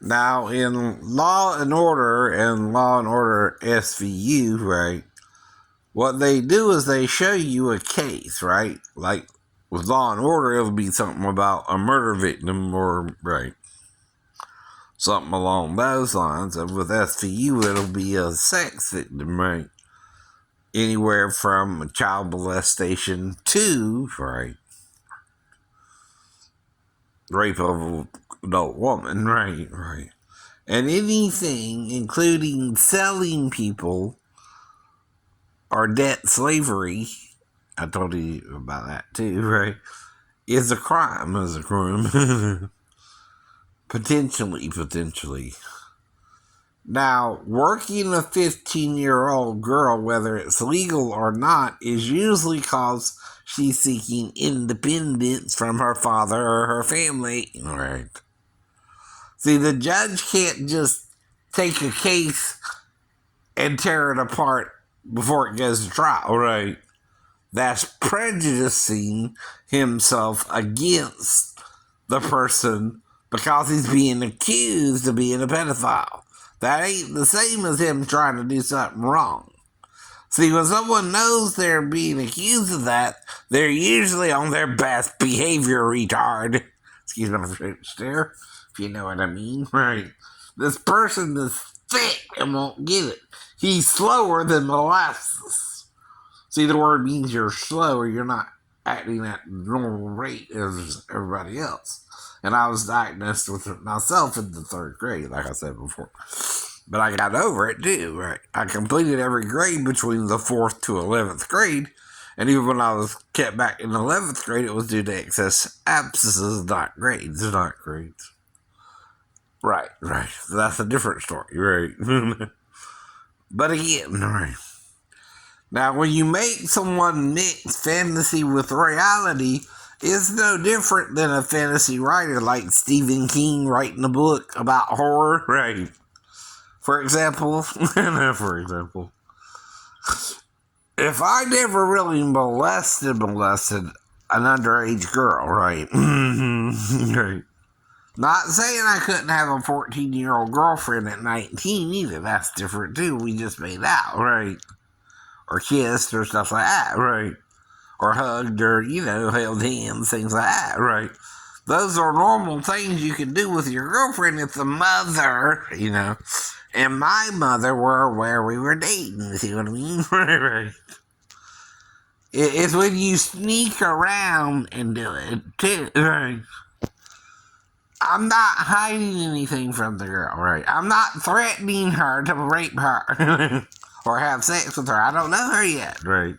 Now, in Law and Order and Law and Order SVU, right, what they do is they show you a case, right? Like with Law and Order, it'll be something about a murder victim or, right, something along those lines. And with SVU, it'll be a sex victim, right? Anywhere from child molestation to, right, rape of an adult woman, right, right. And anything, including selling people or debt slavery, I told you about that too, right, is a crime, potentially. Now, working a 15-year-old girl, whether it's legal or not, is usually because she's seeking independence from her father or her family, right? See, the judge can't just take a case and tear it apart before it goes to trial, right? That's prejudicing himself against the person because he's being accused of being a pedophile. That ain't the same as him trying to do something wrong. See, when someone knows they're being accused of that, they're usually on their best behavior, retard. Excuse my French there, if you know what I mean, right? This person is thick and won't get it. He's slower than molasses. See, the word means you're slow or you're not acting at normal rate as everybody else. And I was diagnosed with it myself in the 3rd grade, like I said before. But I got over it too, right? I completed every grade between the 4th to 11th grade. And even when I was kept back in 11th grade, it was due to excess abscesses, not grades. Right. So that's a different story, right? But again, right. Now, when you make someone mix fantasy with reality, it's no different than a fantasy writer like Stephen King writing a book about horror, right? For example, if I never really molested an underage girl, right? Right. Not saying I couldn't have a 14-year-old girlfriend at 19 either. That's different too. We just made out, right? Or kissed or stuff like that, right? Or hugged or, held hands, things like that, right? Those are normal things you can do with your girlfriend if the mother, and my mother were aware we were dating, see what I mean? Right. It's when you sneak around and do it, too, right? I'm not hiding anything from the girl, right? I'm not threatening her to rape her or have sex with her. I don't know her yet, right?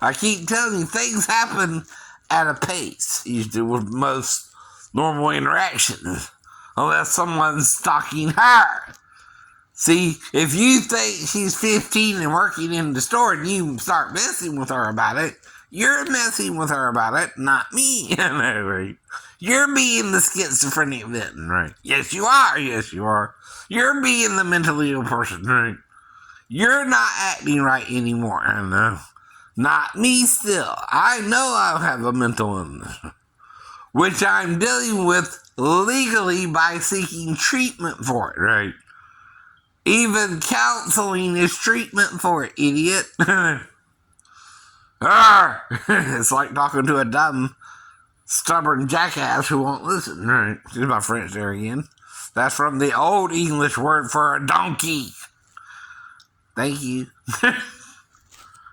I keep telling you, things happen at a pace, usually with most normal interactions, unless someone's stalking her. See, if you think she's 15 and working in the store and you start messing with her about it, you're messing with her about it, not me. Right? You're being the schizophrenic victim, right? Yes, you are. You're being the mentally ill person, right? You're not acting right anymore, I know. Not me still. I know I have a mental illness, which I'm dealing with legally by seeking treatment for it, right? Even counseling is treatment for it, idiot. It's like talking to a dumb, stubborn jackass who won't listen, right? Excuse my French there again. That's from the old English word for a donkey. Thank you.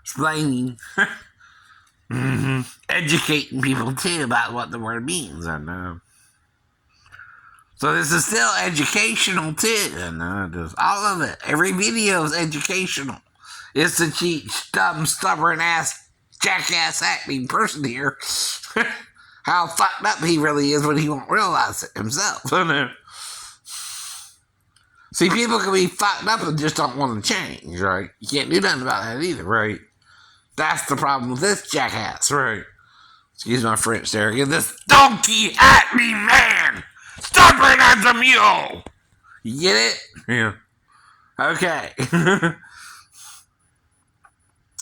Explaining. Educating people too about what the word means, I know. So this is still educational too, I know it is. All of it. Every video is educational. It's to teach dumb, stubborn ass, jackass acting person here how fucked up he really is when he won't realize it himself. See, people can be fucked up and just don't want to change, right? You can't do nothing about that either, right? That's the problem with this jackass, right? Excuse my French there again. This donkey acting man! Stubborn as a mule! You get it? Yeah. Okay.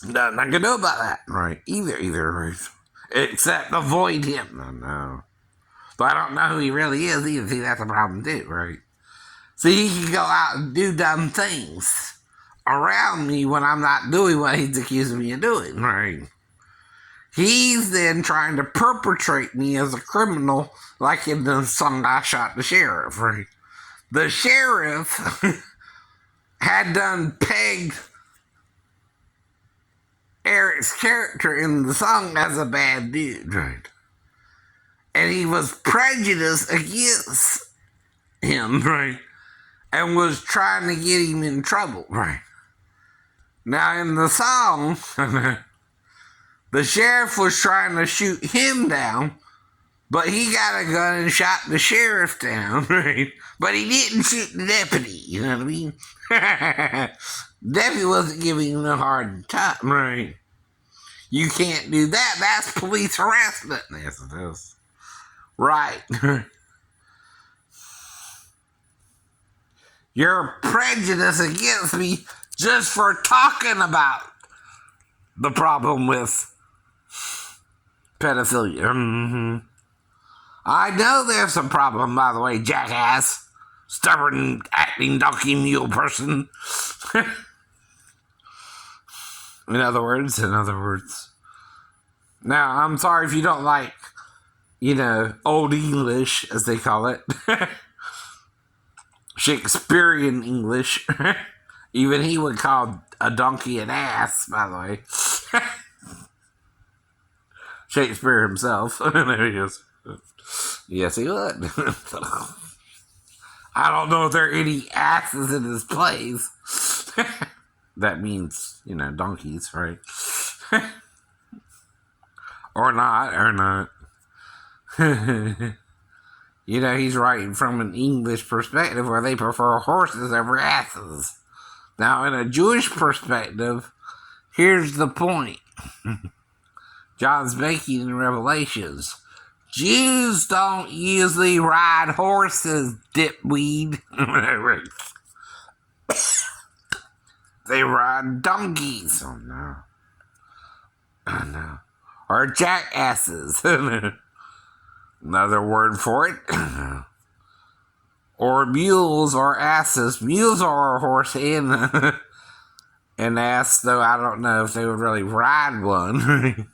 Nothing I can do about that, right? Either, right? Except avoid him. No. But I don't know who he really is either. See, that's a problem too, right? So he can go out and do dumb things around me when I'm not doing what he's accusing me of doing, right? He's then trying to perpetrate me as a criminal, like in the song I Shot the Sheriff, right? The sheriff had done pegged Eric's character in the song as a bad dude, right? And he was prejudiced against him, right? And was trying to get him in trouble, right? Now, in the song, the sheriff was trying to shoot him down, but he got a gun and shot the sheriff down, right? But he didn't shoot the deputy, you know what I mean? Deputy wasn't giving him a hard time, right? You can't do that. That's police harassment. Yes, it is. Right. You're prejudiced against me just for talking about the problem with pedophilia. Mm-hmm. I know there's a problem, by the way, jackass. Stubborn, acting donkey mule person. In other words. Now, I'm sorry if you don't like, Old English, as they call it. Shakespearean English. Even he would call a donkey an ass, by the way. Shakespeare himself. There he is. Yes, he would. I don't know if there are any asses in his plays. That means, donkeys, right? or not. He's writing from an English perspective where they prefer horses over asses. Now, in a Jewish perspective, here's the point. John's making in Revelations. Jews don't usually ride horses, dipweed. They ride donkeys. Oh, no. Or jackasses. Another word for it. Or mules or asses. Mules are a horse and an ass, though I don't know if they would really ride one.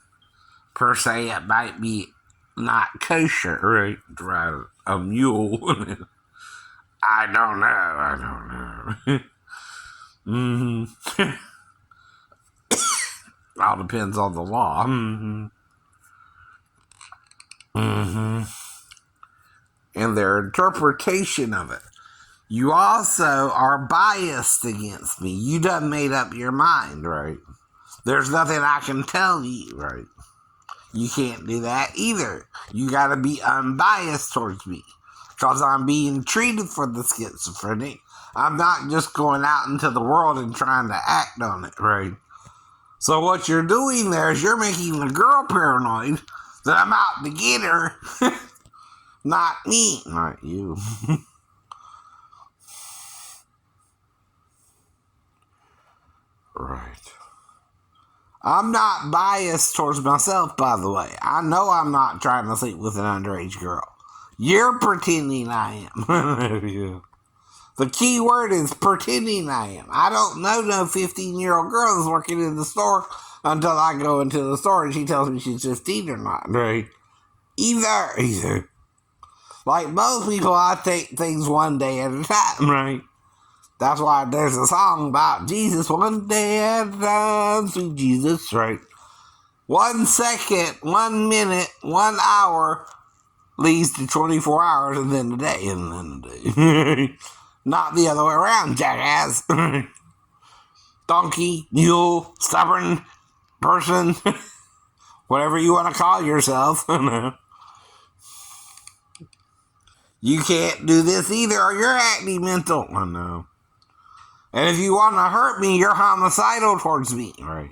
Per se, it might be not kosher, right? To ride a mule. I don't know. Mm-hmm. All depends on the law. Mm-hmm. Mm-hmm. And their interpretation of it. You also are biased against me. You done made up your mind, right? There's nothing I can tell you, right? You can't do that either. You gotta be unbiased towards me. Because I'm being treated for the schizophrenic. I'm not just going out into the world and trying to act on it, right? So what you're doing there is you're making the girl paranoid that I'm out to get her. Not me. Not you. Right. I'm not biased towards myself, by the way. I know I'm not trying to sleep with an underage girl. You're pretending I am. Yeah. The key word is pretending I am. I don't know no 15-year-old girl that's working in the store until I go into the store and she tells me she's 15 or not, right? Either. Like most people, I take things one day at a time, right? That's why there's a song about Jesus, one day at a time, sweet Jesus, right? 1 second, 1 minute, 1 hour leads to 24 hours and then a day, and then a day. Not the other way around, jackass. Donkey, mule, stubborn person, whatever you want to call yourself. You can't do this either or you're acting mental. I know. And if you want to hurt me, you're homicidal towards me, right?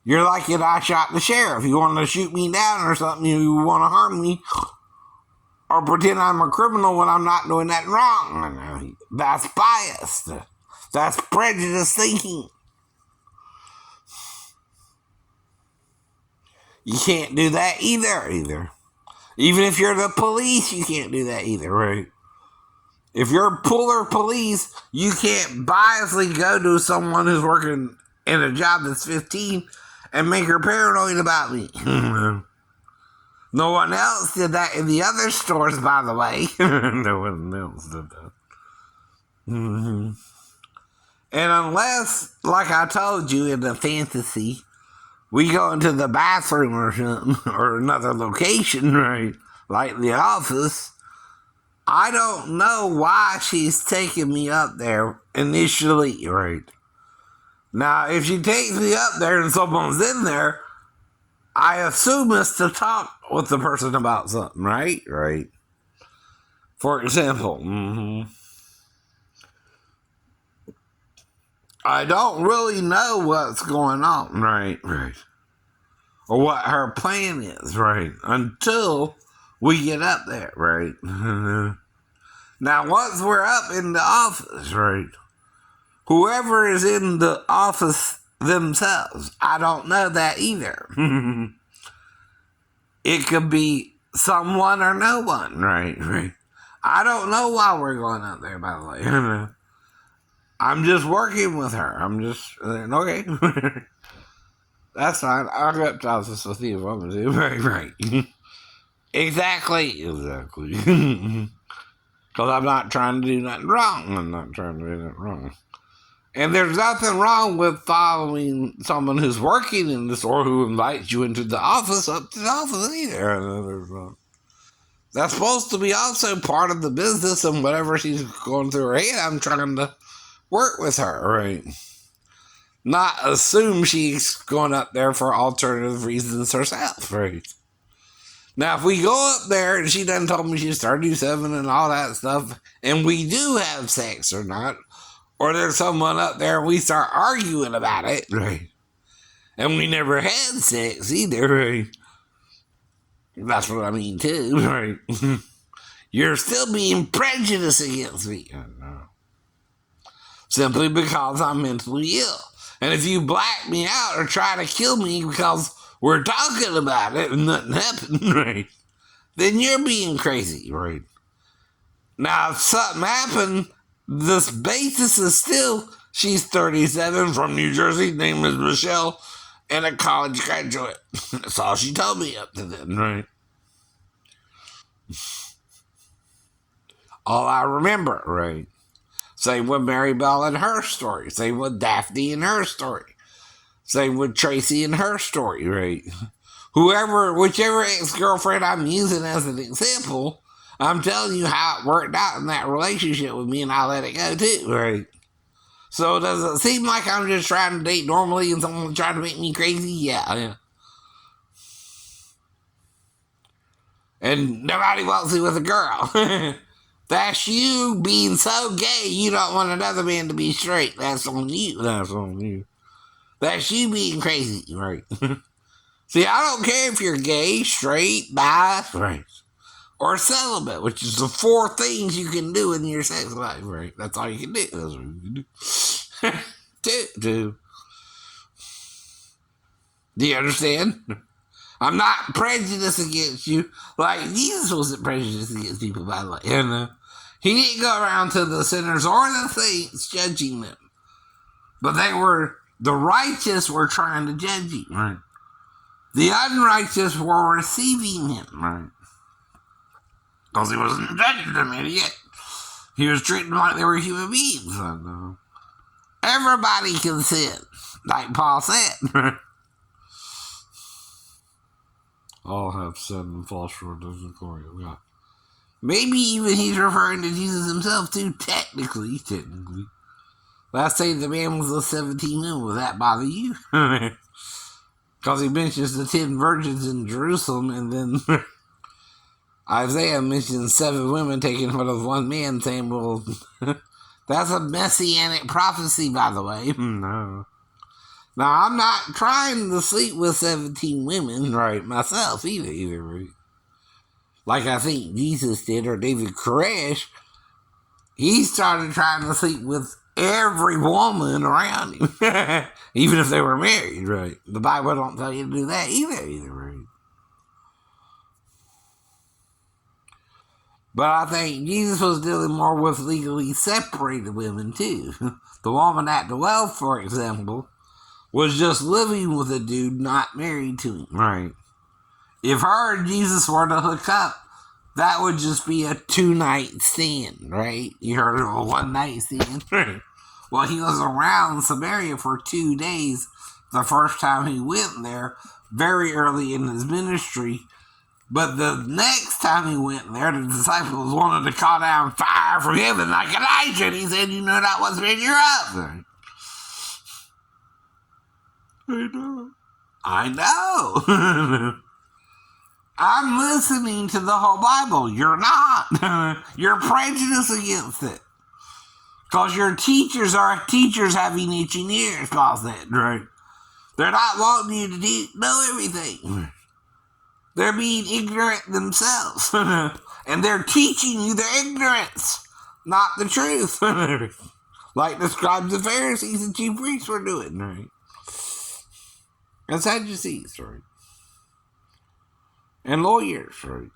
You're like if I shot the sheriff. You want to shoot me down or something, you want to harm me or pretend I'm a criminal when I'm not doing that wrong. That's biased. That's prejudiced thinking. You can't do that either. Even if you're the police, you can't do that either, right? If you're Puller police, you can't biasly go to someone who's working in a job that's 15 and make her paranoid about me. No one else did that in the other stores, by the way. No one else did that. And unless, like I told you in the fantasy, we go into the bathroom or something, or another location, right? Like the office, I don't know why she's taking me up there initially, right? Now, if she takes me up there and someone's in there, I assume it's to talk with the person about something, right? Right. For example, I don't really know what's going on, right? Right. Or what her plan is, right? Until we get up there, right? Now, once we're up in the office, right? Whoever is in the office themselves, I don't know that either. It could be someone or no one, right? Right. I don't know why we're going up there, by the way. I'm just working with her. I'm just, okay. That's fine. I'll go up to the office with you if I'm going to. Right, right. Exactly. Because I'm not trying to do nothing wrong. I'm not trying to do nothing wrong. And there's nothing wrong with following someone who's working in the store who invites you into the office up to the office either. That's supposed to be also part of the business, and whatever she's going through her head, I'm trying to work with her, right? Not assume she's going up there for alternative reasons herself, right? Now, if we go up there and she done told me she's 37 and all that stuff, and we do have sex or not, or there's someone up there and we start arguing about it, right? And we never had sex either, right? That's what I mean too, right? You're still being prejudiced against me. Simply because I'm mentally ill. And if you black me out or try to kill me because we're talking about it and nothing happened, right? Then you're being crazy, right? Now, if something happened, this basis is still, she's 37 from New Jersey, name is Michelle, and a college graduate. That's all she told me up to then, right? All I remember, right? Same with Mary Bell and her story. Same with Daphne and her story. Same with Tracy and her story, right? Whichever ex-girlfriend I'm using as an example, I'm telling you how it worked out in that relationship with me, and I let it go too, right? So does it seem like I'm just trying to date normally and someone's trying to make me crazy? Yeah. And nobody wants me with a girl. That's you being so gay you don't want another man to be straight. That's on you. That's on you. That's you being crazy, right? See, I don't care if you're gay, straight, bi, right, or celibate, which is the 4 things you can do in your sex life, right? That's all you can do. That's what you can do. Do you understand? I'm not prejudiced against you. Like, Jesus wasn't prejudiced against people, by the way. You know? He didn't go around to the sinners or the saints judging them. But the righteous were trying to judge him, right? The unrighteous were receiving him, right? Because he wasn't judging them yet. He was treating them like they were human beings. And, everybody can sin, like Paul said. All have sinned and fall short of the glory of God. Maybe even he's referring to Jesus himself too, technically. Last say the man was a 17 women. Will that bother you? Because he mentions the 10 virgins in Jerusalem, and then Isaiah mentions 7 women taken from of one man, saying, well, that's a messianic prophecy, by the way. No. Now, I'm not trying to sleep with 17 women, right, myself, either, right? Like I think Jesus did, or David Koresh. He started trying to sleep with every woman around him, even if they were married, right? The Bible don't tell you to do that either, right? But I think Jesus was dealing more with legally separated women, too. The woman at the well, for example, was just living with a dude not married to him. Right. If her and Jesus were to hook up, that would just be a 2-night stand, right? You heard of a 1-night stand? Right. Well, he was around Samaria for 2 days the first time he went there, very early in his ministry. But the next time he went there, the disciples wanted to call down fire from heaven like Elijah. And he said, you know not what's been your up. I know. I'm listening to the whole Bible. You're not. You're prejudiced against it. Because your teachers are teachers having itching ears, Paul said, right? They're not wanting you to know everything. They're being ignorant themselves. And they're teaching you their ignorance, not the truth. Like the scribes and Pharisees and chief priests were doing, right? And Sadducees, right? And lawyers, right?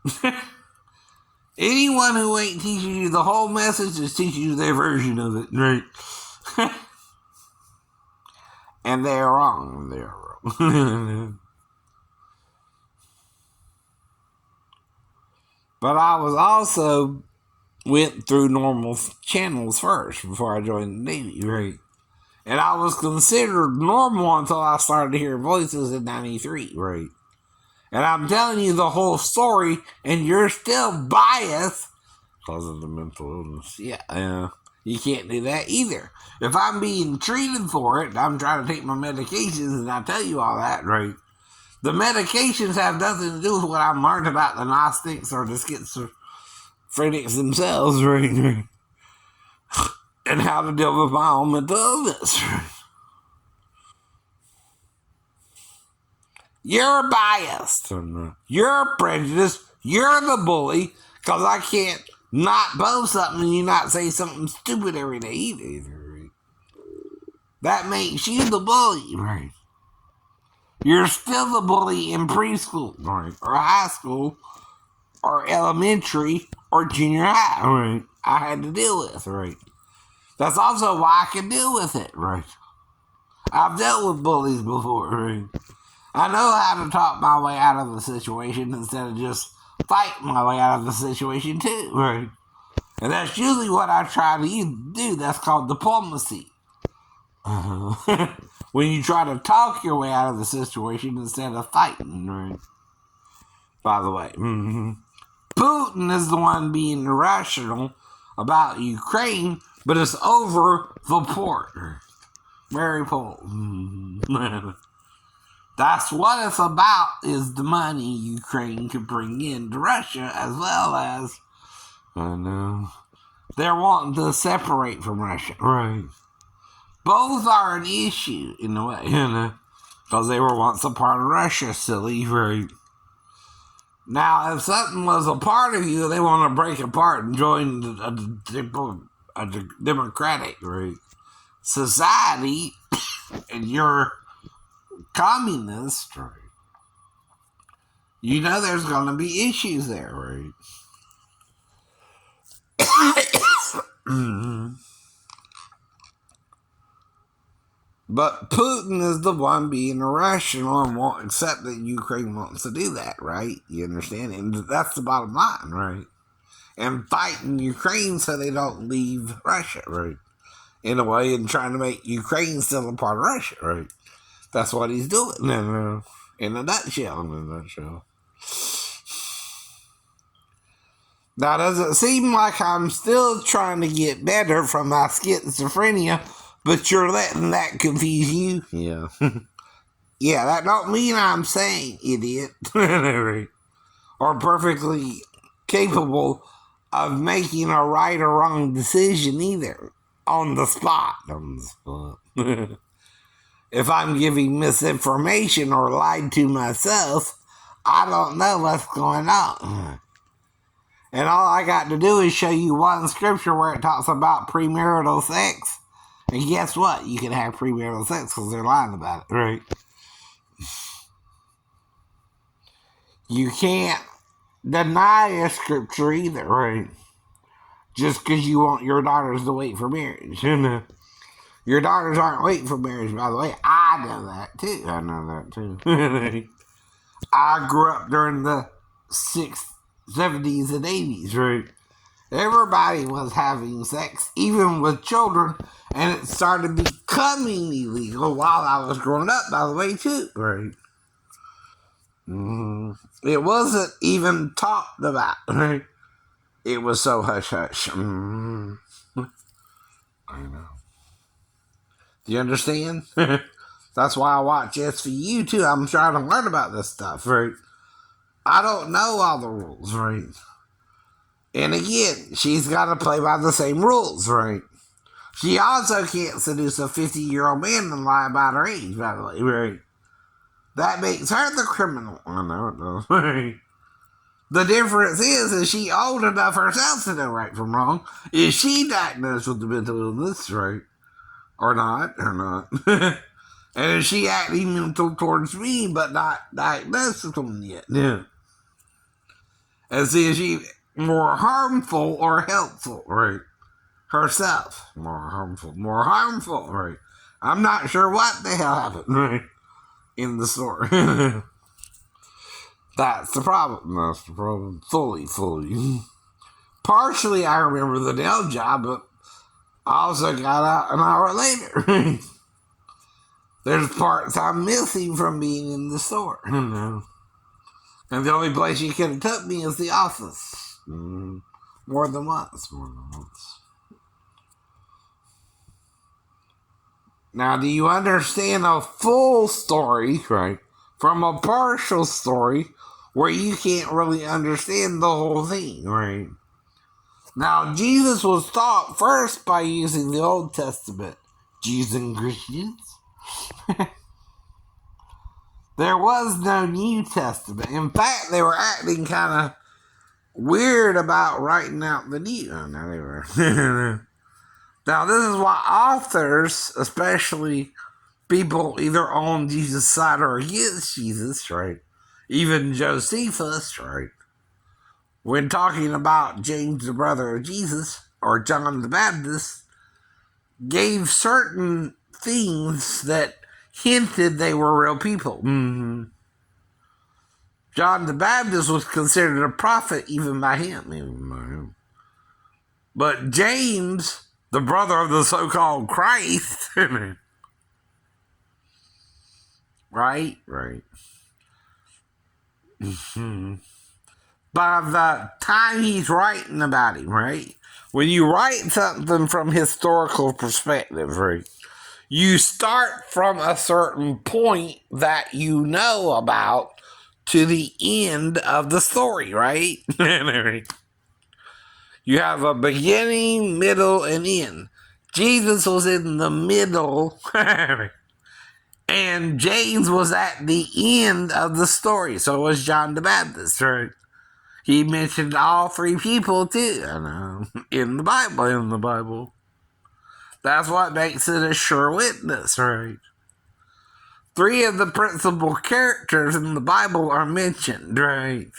Anyone who ain't teaching you the whole message is teaching you their version of it, right? And they are wrong. They are wrong. But I was also went through normal channels first before I joined the Navy, right? And I was considered normal until I started to hear voices in 93, right? And I'm telling you the whole story, and you're still biased because of the mental illness. Yeah, you can't do that either. If I'm being treated for it, I'm trying to take my medications, and I tell you all that, right? The medications have nothing to do with what I've learned about the Gnostics or the schizophrenics themselves, right? And how to deal with my own mental illness, right? You're biased. You're prejudiced. You're the bully. Because I can't not post something and you not say something stupid every day either. Right? That makes you the bully. Right. You're still the bully in preschool. Right. Or high school. Or elementary. Or junior high. Right. I had to deal with. Right. That's also why I can deal with it. Right. I've dealt with bullies before. Right. I know how to talk my way out of the situation instead of just fighting my way out of the situation too, right? And that's usually what I try to do. That's called diplomacy. When you try to talk your way out of the situation instead of fighting, right? By the way, Putin is the one being irrational about Ukraine, but it's over the port. Very poor. That's what it's about, is the money Ukraine could bring in to Russia, as well as, they're wanting to separate from Russia. Right. Both are an issue, in a way, because they were once a part of Russia, silly, right? Now, if something was a part of you, they want to break apart and join a democratic, right, society, and you're communist, right? You know there's going to be issues there, right? But Putin is the one being irrational and won't accept that Ukraine wants to do that, right? You understand? And that's the bottom line, right? And fighting Ukraine so they don't leave Russia, right? In a way, and trying to make Ukraine still a part of Russia, right? That's what he's doing in a nutshell. Now, does it seem like I'm still trying to get better from my schizophrenia, but you're letting that confuse you? Yeah. Yeah, that don't mean I'm sane, idiot. Or perfectly capable of making a right or wrong decision either. On the spot. If I'm giving misinformation or lied to myself, I don't know what's going on. And all I got to do is show you one scripture where it talks about premarital sex. And guess what? You can have premarital sex because they're lying about it, right? You can't deny a scripture either, right? Just because you want your daughters to wait for marriage. Your daughters aren't waiting for marriage, by the way. I know that too. I know that too. I grew up during the 70s and 80s, right? Everybody was having sex, even with children, and it started becoming illegal while I was growing up, by the way, too, right? It wasn't even talked about, right? It was so hush-hush. I know. Do you understand? That's why I watch SVU, too. I'm trying to learn about this stuff, right? I don't know all the rules, right? And again, she's got to play by the same rules, right? She also can't seduce a 50-year-old man and lie about her age, by the way, right? That makes her the criminal. I know it does, right? The difference is she old enough herself to know right from wrong? Is she diagnosed with the mental illness, right? Or not? And is she acting mental towards me, but not diagnosed with them yet? Yeah. And see, is she more harmful or helpful, right? Herself. More harmful, right? I'm not sure what the hell happened, right? In the story. That's the problem. Fully. Partially, I remember the nail job, but I also got out an hour later. There's parts I'm missing from being in the store. And the only place you could have took me is the office. More than once. Now, do you understand a full story, right, from a partial story where you can't really understand the whole thing, right? Now, Jesus was taught first by using the Old Testament. Jews and Christians. There was no New Testament. In fact, they were acting kind of weird about writing out the New. Oh, no, they were. Now, this is why authors, especially people either on Jesus' side or against Jesus, right? Even Josephus, right? When talking about James, the brother of Jesus, or John the Baptist, gave certain things that hinted they were real people. John the Baptist was considered a prophet even by him. But James, the brother of the so-called Christ, right? By the time he's writing about him, right? When you write something from historical perspective, right? You start from a certain point that you know about to the end of the story, right? You have a beginning, middle, and end. Jesus was in the middle, and James was at the end of the story. So was John the Baptist, right? He mentioned all three people too, in the Bible. That's what makes it a sure witness, right? Three of the principal characters in the Bible are mentioned, right?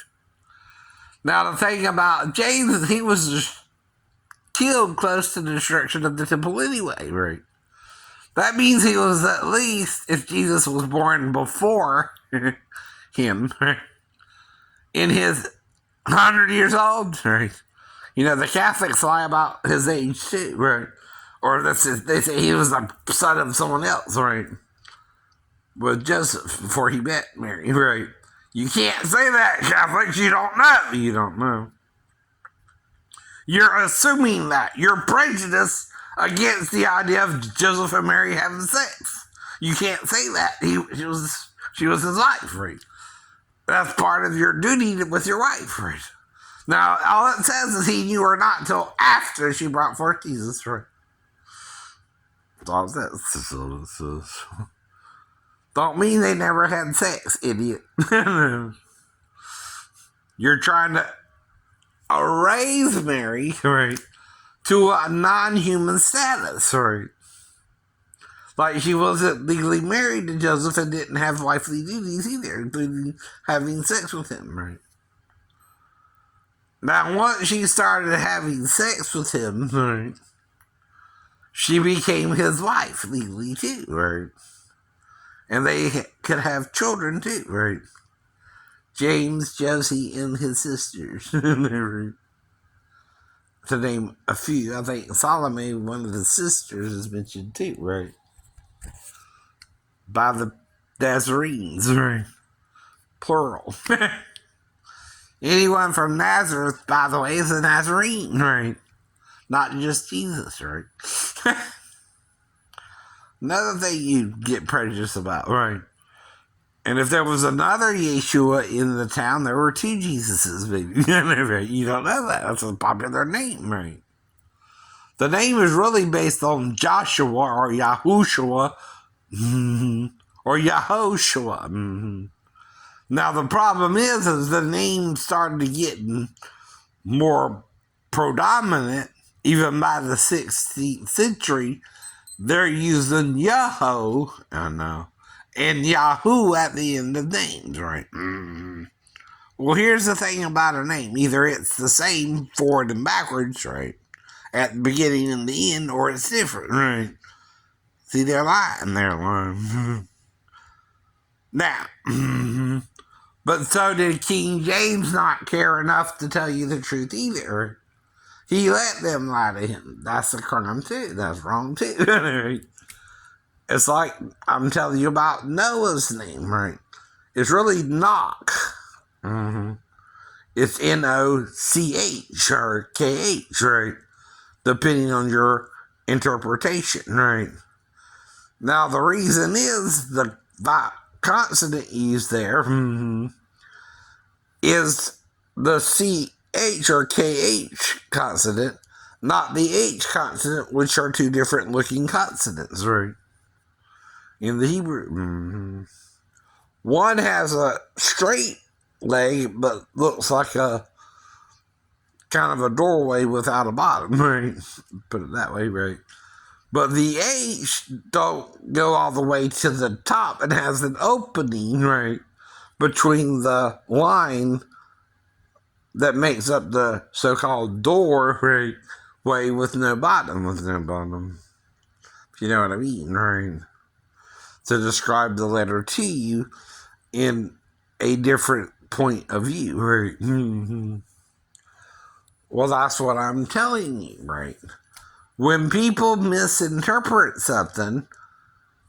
Now, the thing about James is he was killed close to the destruction of the temple anyway, right? That means he was at least, if Jesus was born before him, right? In his 100 years old, right? The Catholics lie about his age too, right? Or they say he was the son of someone else, right? With Joseph before he met Mary, right? You can't say that, Catholics. You don't know. You're assuming that. You're prejudiced against the idea of Joseph and Mary having sex. You can't say that. She was his wife, right? That's part of your duty with your wife, right? Now, all it says is he knew her not until after she brought forth Jesus, right? That's all it says. Don't mean they never had sex, idiot. You're trying to raise Mary, right, to a non-human status, right? Like she wasn't legally married to Joseph and didn't have wifely duties either, including having sex with him, right? Now, once she started having sex with him, right, she became his wife legally too, right? And they could have children too, right? James, Josie, and his sisters. To name a few. I think Salome, one of his sisters, is mentioned too, right? By the Nazarenes, right? Plural. Anyone from Nazareth, by the way, is a Nazarene, right? Not just Jesus, right? Another thing you get prejudiced about, right? And if there was another Yeshua in the town, there were two Jesuses, maybe. You don't know that. That's a popular name, right? The name is really based on Joshua or Yahushua or Yehoshua. Now, the problem is the name started to get more predominant, even by the 16th century. They're using Yahoo, I know, and Yahoo at the end of names, right? Well, here's the thing about a name. Either it's the same forward and backwards, right? At the beginning and the end, or it's different, right? See, they're lying. Now, but so did King James not care enough to tell you the truth either. He let them lie to him. That's a crime too. That's wrong too. It's like I'm telling you about Noah's name, right? It's really Noch. It's Noch or KH, right? Depending on your interpretation, right? Now, the reason is the consonant used there is the CH or KH consonant, not the H consonant, which are two different looking consonants, right? In the Hebrew. One has a straight leg, but looks like a kind of a doorway without a bottom, right? Put it that way, right? But the H don't go all the way to the top. It has an opening, right, between the line that makes up the so-called door, right, way with no bottom. If you know what I mean, right? To describe the letter T in a different point of view, right? Well, that's what I'm telling you, right? When people misinterpret something,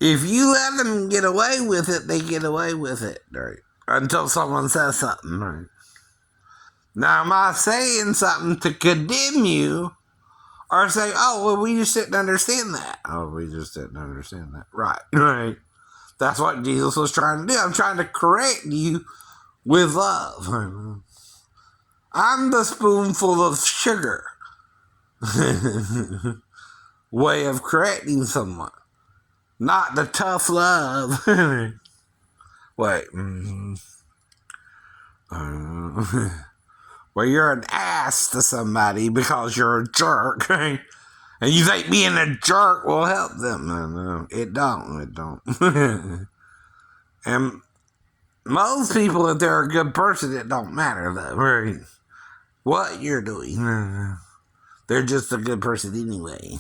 if you let them get away with it, they get away with it, right? Until someone says something, right? Now, am I saying something to condemn you or say, oh, well, we just didn't understand that? Oh, we just didn't understand that. Right. That's what Jesus was trying to do. I'm trying to correct you with love. I'm the spoonful of sugar way of correcting someone, not the tough love. Wait. Well, you're an ass to somebody because you're a jerk, right? And you think being a jerk will help them. No, it don't. And most people, if they're a good person, it don't matter, though, right? What you're doing. They're just a good person anyway.